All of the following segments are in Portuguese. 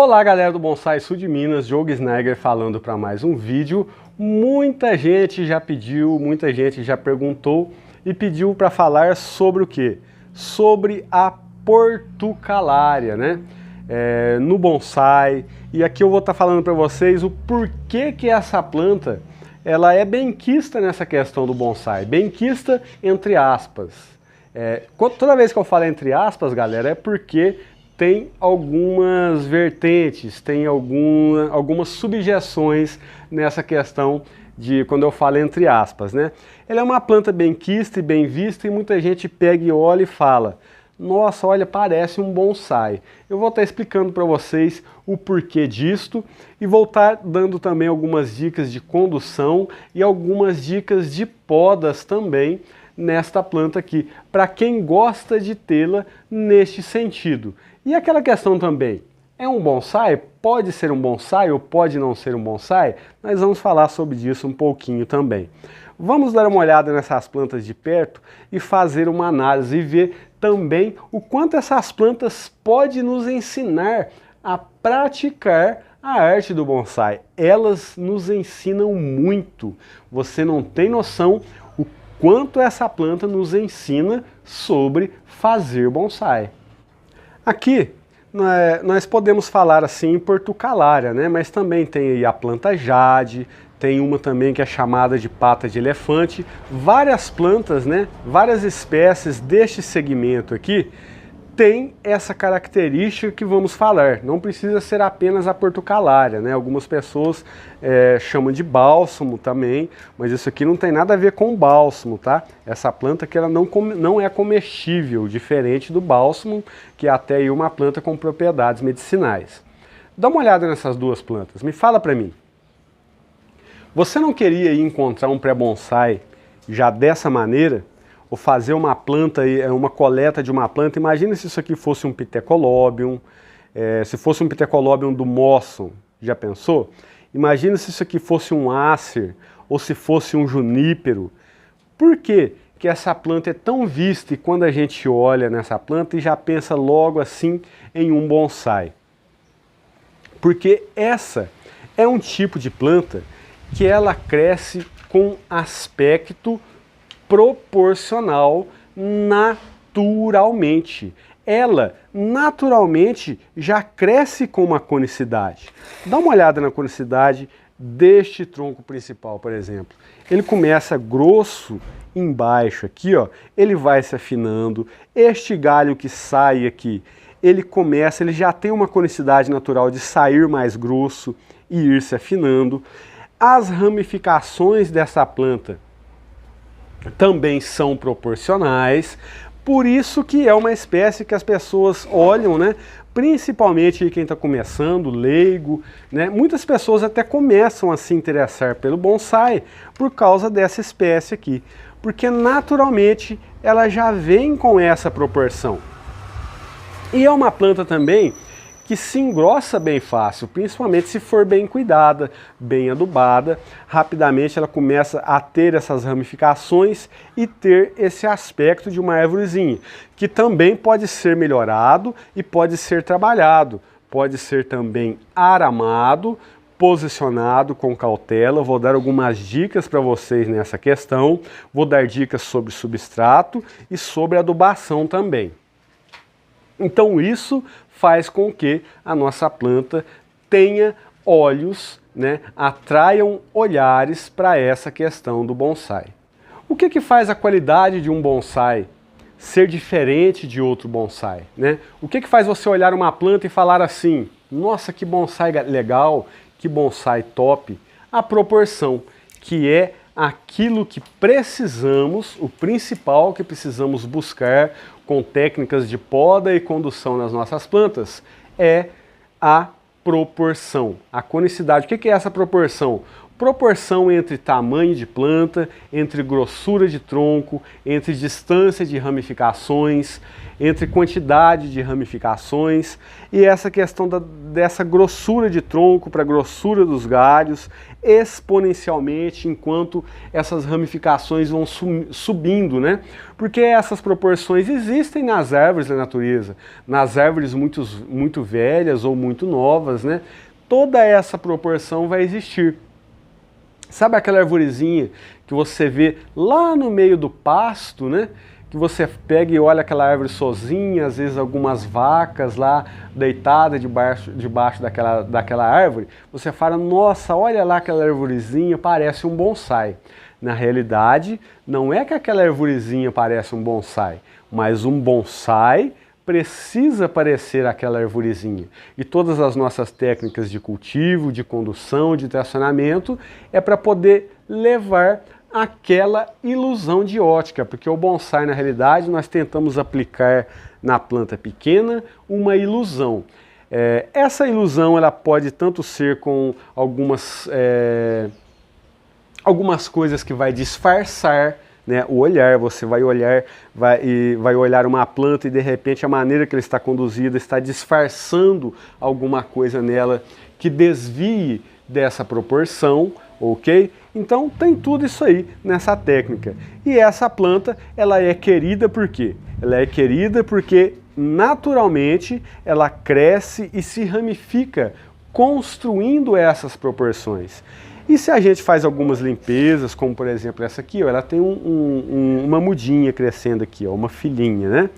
Olá galera do Bonsai Sul de Minas, Diogo Sneiger falando para mais um vídeo. Muita gente já pediu, muita gente já perguntou e pediu para falar sobre o quê? Sobre a portucalária, né? No bonsai. E aqui eu vou estar falando para vocês o porquê que essa planta ela é benquista nessa questão do bonsai. Benquista entre aspas. Toda vez que eu falo entre aspas, galera, é porque tem algumas vertentes, tem algumas subjeções nessa questão de quando eu falo entre aspas, né? Ela é uma planta benquista e bem vista e muita gente pega e olha e fala: nossa, olha, parece um bonsai. Eu vou estar explicando para vocês o porquê disto e vou estar dando também algumas dicas de condução e algumas dicas de podas também nesta planta aqui, para quem gosta de tê-la neste sentido. E aquela questão também, é um bonsai? Pode ser um bonsai ou pode não ser um bonsai? Nós vamos falar sobre isso um pouquinho também. Vamos dar uma olhada nessas plantas de perto e fazer uma análise e ver também o quanto essas plantas podem nos ensinar a praticar a arte do bonsai. Elas nos ensinam muito. Você não tem noção o quanto essa planta nos ensina sobre fazer bonsai. Aqui nós podemos falar assim portucalária, né? Mas também tem aí a planta jade, tem uma também que é chamada de pata de elefante, várias plantas, né? Várias espécies deste segmento aqui tem essa característica que vamos falar. Não precisa ser apenas a portucalária, né? Algumas pessoas chamam de bálsamo também, mas isso aqui não tem nada a ver com bálsamo, tá? Essa planta que ela não é comestível, diferente do bálsamo, que é até aí uma planta com propriedades medicinais. Dá uma olhada nessas duas plantas, me fala para mim. Você não queria ir encontrar um pré-bonsai já dessa maneira? Ou fazer uma planta, uma coleta de uma planta? Imagina se isso aqui fosse um Pithecolobium, se fosse um Pithecolobium do Mossum, já pensou? Imagina se isso aqui fosse um Acer, ou se fosse um Junípero. Por que que essa planta é tão vista e quando a gente olha nessa planta e já pensa logo assim em um bonsai? Porque essa é um tipo de planta que ela cresce com aspecto proporcional naturalmente. Ela naturalmente já cresce com uma conicidade. Dá uma olhada na conicidade deste tronco principal, por exemplo. Ele começa grosso embaixo aqui, ó, ele vai se afinando. Este galho que sai aqui, ele já tem uma conicidade natural de sair mais grosso e ir se afinando. As ramificações dessa planta também são proporcionais, por isso que é uma espécie que as pessoas olham, né? Principalmente quem está começando, leigo, né? Muitas pessoas até começam a se interessar pelo bonsai por causa dessa espécie aqui, porque naturalmente ela já vem com essa proporção. E é uma planta também que se engrossa bem fácil, principalmente se for bem cuidada, bem adubada. Rapidamente ela começa a ter essas ramificações e ter esse aspecto de uma árvorezinha, que também pode ser melhorado e pode ser trabalhado. Pode ser também aramado, posicionado com cautela. Vou dar algumas dicas para vocês nessa questão. Vou dar dicas sobre substrato e sobre adubação também. Então isso faz com que a nossa planta tenha olhos, né, atraiam olhares para essa questão do bonsai. O que faz a qualidade de um bonsai ser diferente de outro bonsai, né? O que faz você olhar uma planta e falar assim: nossa, que bonsai legal, que bonsai top? A proporção, que é aquilo que precisamos, o principal que precisamos buscar com técnicas de poda e condução nas nossas plantas, é a proporção, a conicidade. O que é essa proporção? proporção entre tamanho de planta, entre grossura de tronco, entre distância de ramificações, entre quantidade de ramificações e essa questão dessa grossura de tronco para a grossura dos galhos exponencialmente enquanto essas ramificações vão subindo, né? Porque essas proporções existem nas árvores da natureza, nas árvores muito velhas ou muito novas, né? Toda essa proporção vai existir. Sabe aquela arvorezinha que você vê lá no meio do pasto, né? Que você pega e olha aquela árvore sozinha, às vezes algumas vacas lá deitadas debaixo daquela árvore, você fala, nossa, olha lá aquela arvorezinha, parece um bonsai. Na realidade, não é que aquela arvorezinha parece um bonsai, mas um bonsai precisa parecer aquela arvorezinha. E todas as nossas técnicas de cultivo, de condução, de tracionamento, é para poder levar aquela ilusão de ótica, porque o bonsai, na realidade, nós tentamos aplicar na planta pequena uma ilusão. Essa ilusão ela pode tanto ser com algumas coisas que vai disfarçar, né, o olhar. Você vai olhar uma planta e de repente a maneira que ela está conduzida está disfarçando alguma coisa nela que desvie dessa proporção, ok? Então tem tudo isso aí nessa técnica. E essa planta, ela é querida por quê? Ela é querida porque naturalmente ela cresce e se ramifica construindo essas proporções. E se a gente faz algumas limpezas, como por exemplo essa aqui, ó, ela tem uma mudinha crescendo aqui, ó, uma filhinha, né?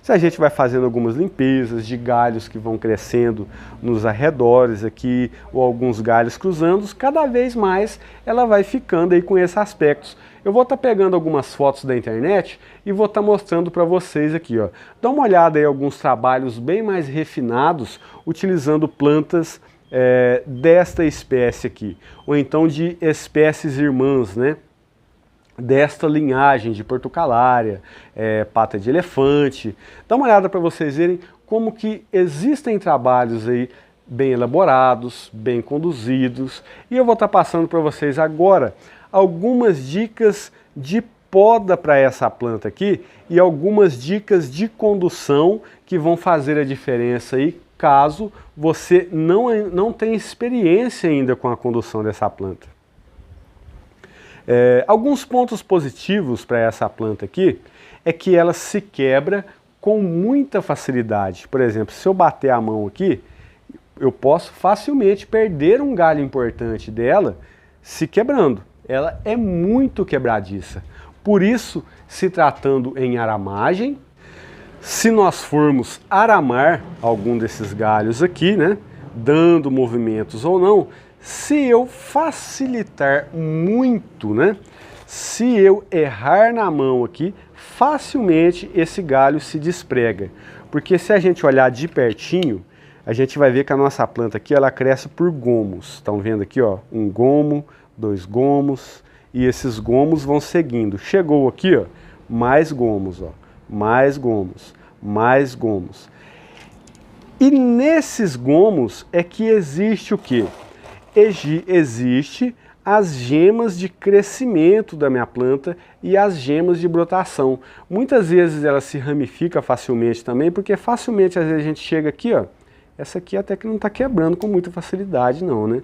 Se a gente vai fazendo algumas limpezas de galhos que vão crescendo nos arredores aqui, ou alguns galhos cruzando, cada vez mais ela vai ficando aí com esses aspectos. Eu vou estar pegando algumas fotos da internet e vou estar mostrando para vocês aqui, ó. Dá uma olhada aí em alguns trabalhos bem mais refinados, utilizando plantas desta espécie aqui, ou então de espécies irmãs, né? Desta linhagem de portucalária, pata de elefante. Dá uma olhada para vocês verem como que existem trabalhos aí bem elaborados, bem conduzidos, e eu vou estar passando para vocês agora algumas dicas de poda para essa planta aqui e algumas dicas de condução que vão fazer a diferença aí caso você não tenha experiência ainda com a condução dessa planta. Alguns pontos positivos para essa planta aqui é que ela se quebra com muita facilidade. Por exemplo, se eu bater a mão aqui, eu posso facilmente perder um galho importante dela se quebrando. Ela é muito quebradiça. Por isso, se tratando em aramagem, se nós formos aramar algum desses galhos aqui, né, dando movimentos ou não, se eu facilitar muito, né, se eu errar na mão aqui, facilmente esse galho se desprega. Porque se a gente olhar de pertinho, a gente vai ver que a nossa planta aqui, ela cresce por gomos. Estão vendo aqui, ó, um gomo, 2 gomos, e esses gomos vão seguindo. Chegou aqui, ó, mais gomos, ó. Mais gomos, mais gomos. E nesses gomos é que existe o quê? Existe as gemas de crescimento da minha planta e as gemas de brotação. Muitas vezes ela se ramifica facilmente também, porque facilmente às vezes a gente chega aqui, ó, essa aqui até que não está quebrando com muita facilidade não, né?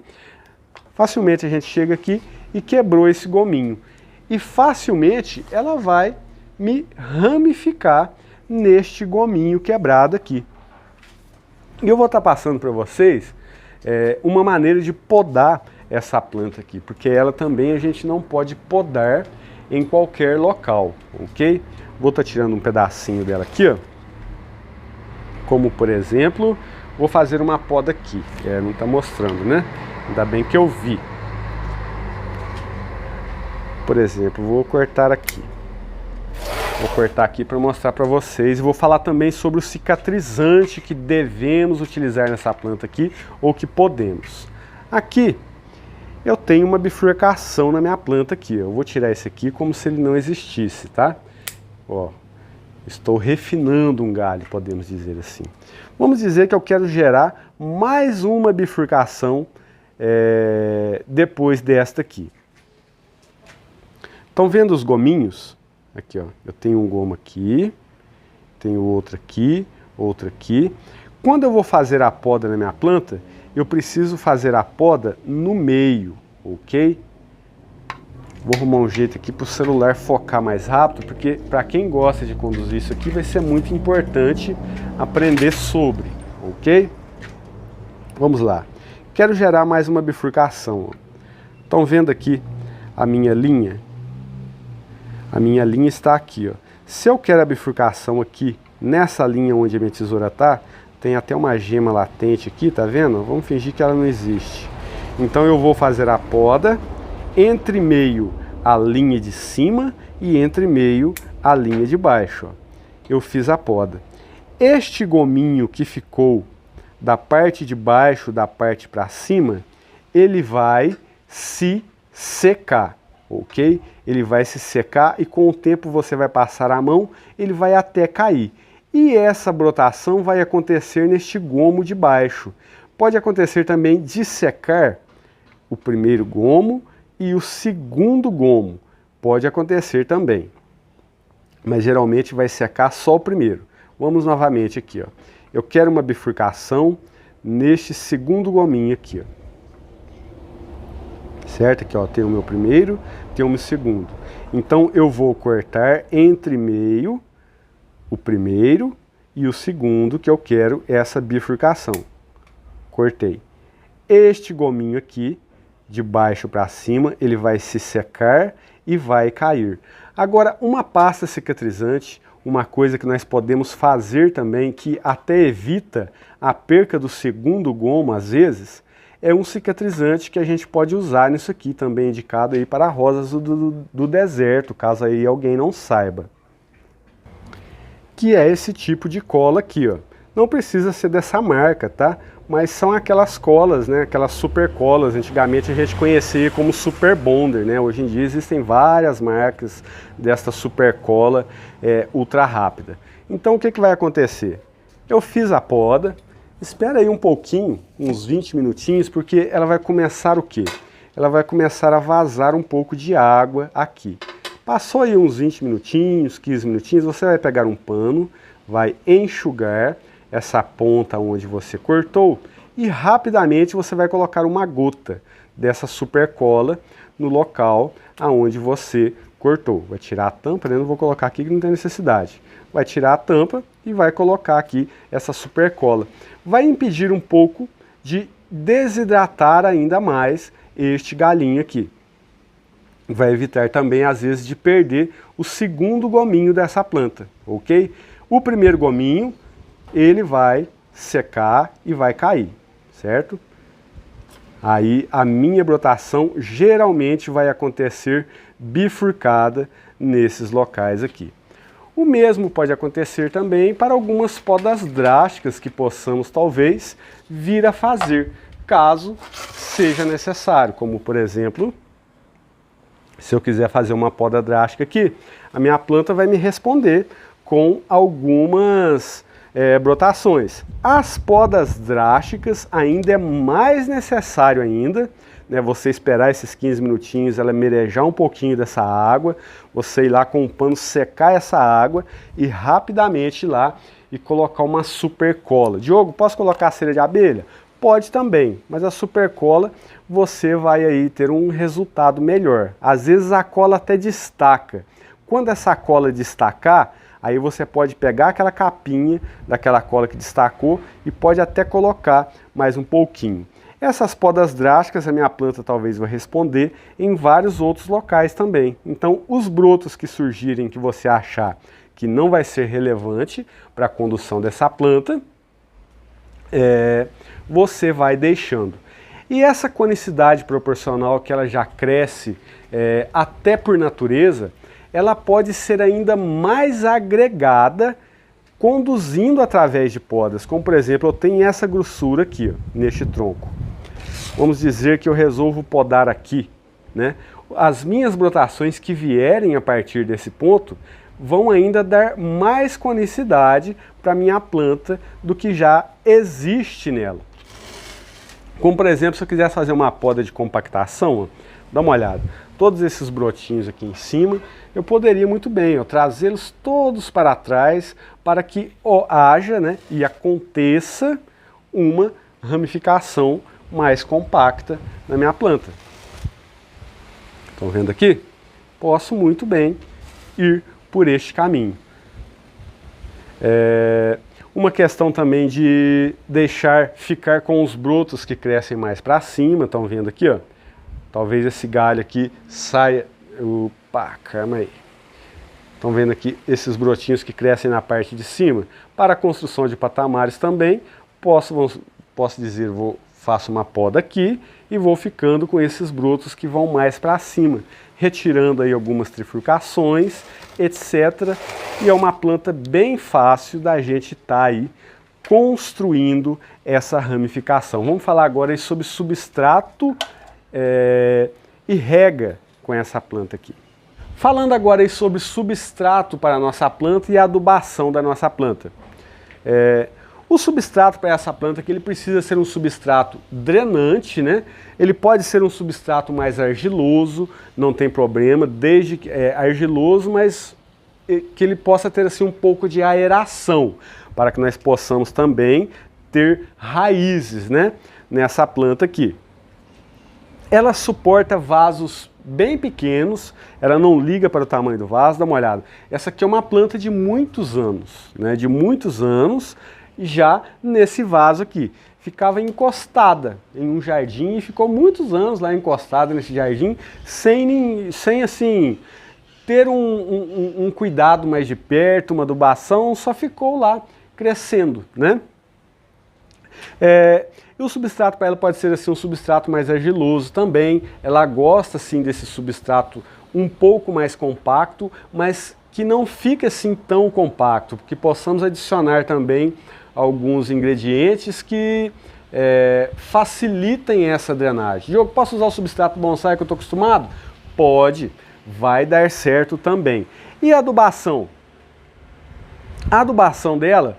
Facilmente a gente chega aqui e quebrou esse gominho. E facilmente ela vai me ramificar neste gominho quebrado aqui. E eu vou estar passando para vocês uma maneira de podar essa planta aqui, porque ela também a gente não pode podar em qualquer local, ok? Vou estar tirando um pedacinho dela aqui, ó. Como por exemplo, vou fazer uma poda aqui, não está mostrando, né? Ainda bem que eu vi. Por exemplo, vou cortar aqui. Vou cortar aqui para mostrar para vocês e vou falar também sobre o cicatrizante que devemos utilizar nessa planta aqui ou que podemos. Aqui eu tenho uma bifurcação na minha planta aqui. Eu vou tirar esse aqui como se ele não existisse, tá? Ó, estou refinando um galho, podemos dizer assim. Vamos dizer que eu quero gerar mais uma bifurcação depois desta aqui. Estão vendo os gominhos? Aqui, ó, eu tenho um gomo aqui, tenho outro aqui, outro aqui. Quando eu vou fazer a poda na minha planta, eu preciso fazer a poda no meio, ok? Vou arrumar um jeito aqui para o celular focar mais rápido, porque para quem gosta de conduzir isso aqui vai ser muito importante aprender sobre, ok? Vamos lá. Quero gerar mais uma bifurcação. Estão vendo aqui a minha linha? A minha linha está aqui, ó. Se eu quero a bifurcação aqui, nessa linha onde a minha tesoura está, tem até uma gema latente aqui, tá vendo? Vamos fingir que ela não existe. Então eu vou fazer a poda entre meio a linha de cima e entre meio a linha de baixo, ó. Eu fiz a poda. Este gominho que ficou da parte de baixo, da parte para cima, ele vai se secar, ok? Ele vai se secar e com o tempo você vai passar a mão, ele vai até cair. E essa brotação vai acontecer neste gomo de baixo. Pode acontecer também de secar o primeiro gomo e o segundo gomo. Pode acontecer também. Mas geralmente vai secar só o primeiro. Vamos novamente aqui, ó. Eu quero uma bifurcação neste segundo gominho aqui, ó. Certo? Aqui, ó, tem o meu primeiro, tem o meu segundo. Então eu vou cortar entre meio o primeiro e o segundo, que eu quero essa bifurcação. Cortei. Este gominho aqui, de baixo para cima, ele vai se secar e vai cair. Agora, uma pasta cicatrizante, uma coisa que nós podemos fazer também, que até evita a perca do segundo gomo, às vezes, é um cicatrizante que a gente pode usar nisso aqui, também indicado aí para rosas do deserto, caso aí alguém não saiba. Que é esse tipo de cola aqui, ó. Não precisa ser dessa marca, tá? Mas são aquelas colas, né? Aquelas super colas. Antigamente a gente conhecia como Super Bonder, né? Hoje em dia existem várias marcas desta super cola ultra rápida. Então o que vai acontecer? Eu fiz a poda, espera aí um pouquinho, uns 20 minutinhos, porque ela vai começar o quê? Ela vai começar a vazar um pouco de água aqui. Passou aí uns 20 minutinhos, 15 minutinhos, você vai pegar um pano, vai enxugar essa ponta onde você cortou e rapidamente você vai colocar uma gota dessa super cola no local aonde você cortou. Vai tirar a tampa, né? Não vou colocar aqui que não tem necessidade. Vai tirar a tampa e vai colocar aqui essa super cola. Vai impedir um pouco de desidratar ainda mais este galinho aqui. Vai evitar também, às vezes, de perder o segundo gominho dessa planta, ok? O primeiro gominho, ele vai secar e vai cair, certo? Aí a minha brotação geralmente vai acontecer bifurcada nesses locais aqui. O mesmo pode acontecer também para algumas podas drásticas que possamos talvez vir a fazer, caso seja necessário, como por exemplo, se eu quiser fazer uma poda drástica aqui, a minha planta vai me responder com algumas brotações. As podas drásticas ainda é mais necessário ainda, né, você esperar esses 15 minutinhos, ela merejar um pouquinho dessa água, você ir lá com um pano secar essa água e rapidamente ir lá e colocar uma super cola. Diogo, posso colocar cera de abelha? Pode também, mas a super cola você vai aí ter um resultado melhor. Às vezes a cola até destaca. Quando essa cola destacar, aí você pode pegar aquela capinha daquela cola que destacou e pode até colocar mais um pouquinho. Essas podas drásticas a minha planta talvez vai responder em vários outros locais também. Então os brotos que surgirem que você achar que não vai ser relevante para a condução dessa planta, você vai deixando. E essa conicidade proporcional que ela já cresce até por natureza, ela pode ser ainda mais agregada conduzindo através de podas. Como por exemplo, eu tenho essa grossura aqui, ó, neste tronco. Vamos dizer que eu resolvo podar aqui, né? As minhas brotações que vierem a partir desse ponto vão ainda dar mais conicidade para a minha planta do que já existe nela. Como, por exemplo, se eu quisesse fazer uma poda de compactação, ó, dá uma olhada. Todos esses brotinhos aqui em cima, eu poderia muito bem trazê-los todos para trás para que haja, né, e aconteça uma ramificação mais compacta na minha planta. Estão vendo aqui? Posso muito bem ir por este caminho. Uma questão também de deixar ficar com os brotos que crescem mais para cima. Estão vendo aqui, ó? Talvez esse galho aqui saia... Opa, calma aí. Estão vendo aqui esses brotinhos que crescem na parte de cima? Para a construção de patamares também, posso dizer, faço uma poda aqui e vou ficando com esses brotos que vão mais para cima, retirando aí algumas trifurcações, etc. E é uma planta bem fácil da gente estar aí construindo essa ramificação. Vamos falar agora aí sobre substrato e rega com essa planta aqui. Falando agora aí sobre substrato para a nossa planta e a adubação da nossa planta. O substrato para essa planta aqui, ele precisa ser um substrato drenante, né? Ele pode ser um substrato mais argiloso, não tem problema, desde que argiloso, mas que ele possa ter assim um pouco de aeração, para que nós possamos também ter raízes, né, nessa planta aqui. Ela suporta vasos bem pequenos, ela não liga para o tamanho do vaso, dá uma olhada. Essa aqui é uma planta de muitos anos, né, de muitos anos, já nesse vaso aqui. Ficava encostada em um jardim e ficou muitos anos lá encostada nesse jardim, sem assim, ter um cuidado mais de perto, uma adubação, só ficou lá crescendo, né? E o substrato para ela pode ser assim, um substrato mais argiloso também. Ela gosta assim desse substrato um pouco mais compacto, mas que não fique assim tão compacto, porque possamos adicionar também alguns ingredientes que facilitem essa drenagem. Diogo, posso usar o substrato bonsai que eu estou acostumado? Pode, vai dar certo também. E a adubação? A adubação dela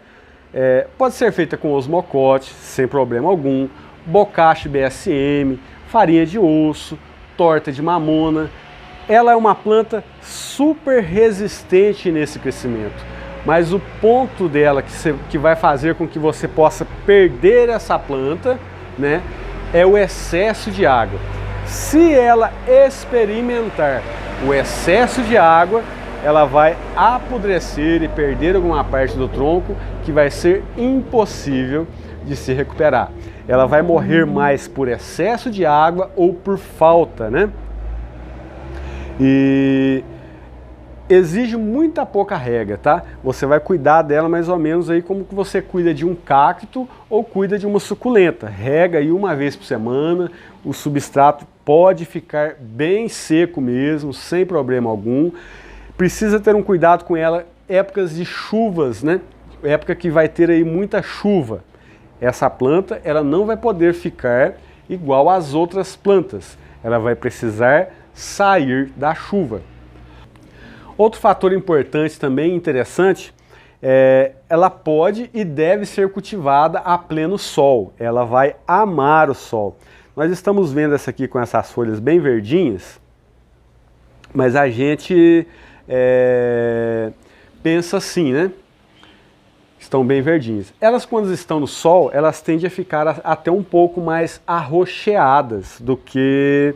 pode ser feita com osmocote, sem problema algum, bocache BSM, farinha de osso, torta de mamona. Ela é uma planta super resistente nesse crescimento. Mas o ponto dela que vai fazer com que você possa perder essa planta, né, é o excesso de água. Se ela experimentar o excesso de água, ela vai apodrecer e perder alguma parte do tronco que vai ser impossível de se recuperar. Ela vai morrer mais por excesso de água ou por falta, né? E exige muita pouca rega, tá? Você vai cuidar dela mais ou menos aí como que você cuida de um cacto ou cuida de uma suculenta. Rega aí uma vez por semana, o substrato pode ficar bem seco mesmo, sem problema algum. Precisa ter um cuidado com ela épocas de chuvas, né? Época que vai ter aí muita chuva. Essa planta, ela não vai poder ficar igual às outras plantas. Ela vai precisar sair da chuva. Outro fator importante também, interessante, ela pode e deve ser cultivada a pleno sol. Ela vai amar o sol. Nós estamos vendo essa aqui com essas folhas bem verdinhas, mas a gente pensa assim, né? Estão bem verdinhas. Elas, quando estão no sol, elas tendem a ficar até um pouco mais arroxeadas do que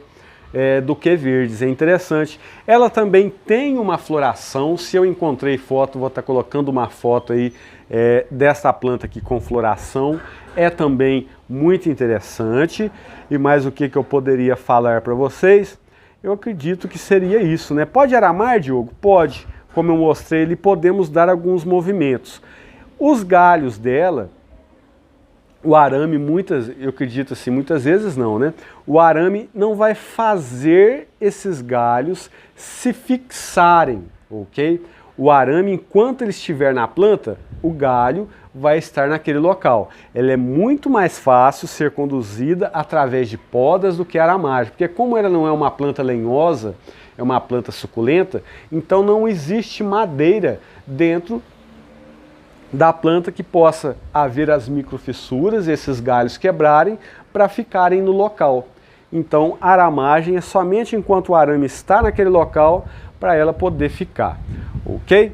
verdes. É interessante. Ela também tem uma floração. Se eu encontrei foto, vou estar colocando uma foto aí dessa planta aqui com floração. É também muito interessante. E mais o que eu poderia falar para vocês? Eu acredito que seria isso, né? Pode aramar, Diogo? Pode. Como eu mostrei ali, podemos dar alguns movimentos. Os galhos dela, o arame, eu acredito assim, muitas vezes não, né? O arame não vai fazer esses galhos se fixarem, ok? O arame, enquanto ele estiver na planta, o galho vai estar naquele local. Ela é muito mais fácil ser conduzida através de podas do que a aramagem, porque como ela não é uma planta lenhosa, é uma planta suculenta, então não existe madeira dentro da planta que possa haver as microfissuras, esses galhos quebrarem para ficarem no local. Então a aramagem é somente enquanto o arame está naquele local para ela poder ficar, ok?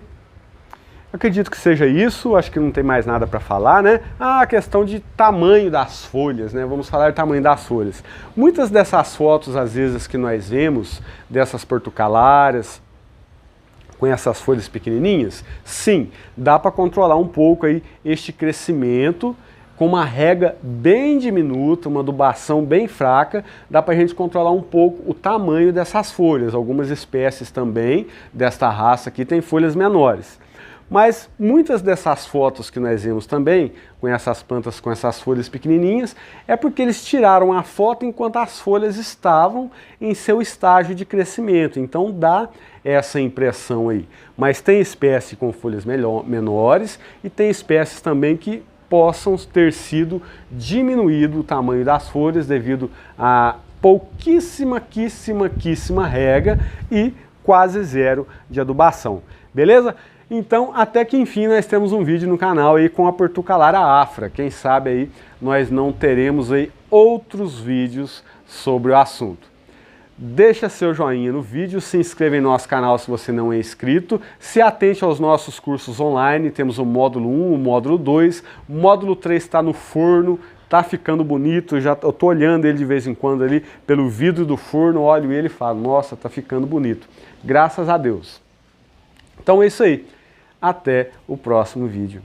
Acredito que seja isso, acho que não tem mais nada para falar, né? Ah, a questão de tamanho das folhas, né? Vamos falar de tamanho das folhas. Muitas dessas fotos, às vezes, que nós vemos, dessas portucalárias, com essas folhas pequenininhas, sim, dá para controlar um pouco aí este crescimento com uma rega bem diminuta, uma adubação bem fraca, dá para a gente controlar um pouco o tamanho dessas folhas. Algumas espécies também desta raça aqui têm folhas menores. Mas muitas dessas fotos que nós vemos também, com essas plantas com essas folhas pequenininhas, é porque eles tiraram a foto enquanto as folhas estavam em seu estágio de crescimento. Então dá essa impressão aí. Mas tem espécie com folhas menores e tem espécies também que possam ter sido diminuído o tamanho das folhas devido a pouquíssima rega e quase zero de adubação. Beleza? Então, até que enfim nós temos um vídeo no canal aí com a Portucalara afra. Quem sabe aí nós não teremos aí outros vídeos sobre o assunto. Deixa seu joinha no vídeo, se inscreva em nosso canal se você não é inscrito, se atente aos nossos cursos online, temos o módulo 1, o módulo 2, o módulo 3 está no forno, tá ficando bonito, eu tô olhando ele de vez em quando ali pelo vidro do forno, olho ele e falo, nossa, tá ficando bonito, graças a Deus. Então é isso aí. Até o próximo vídeo.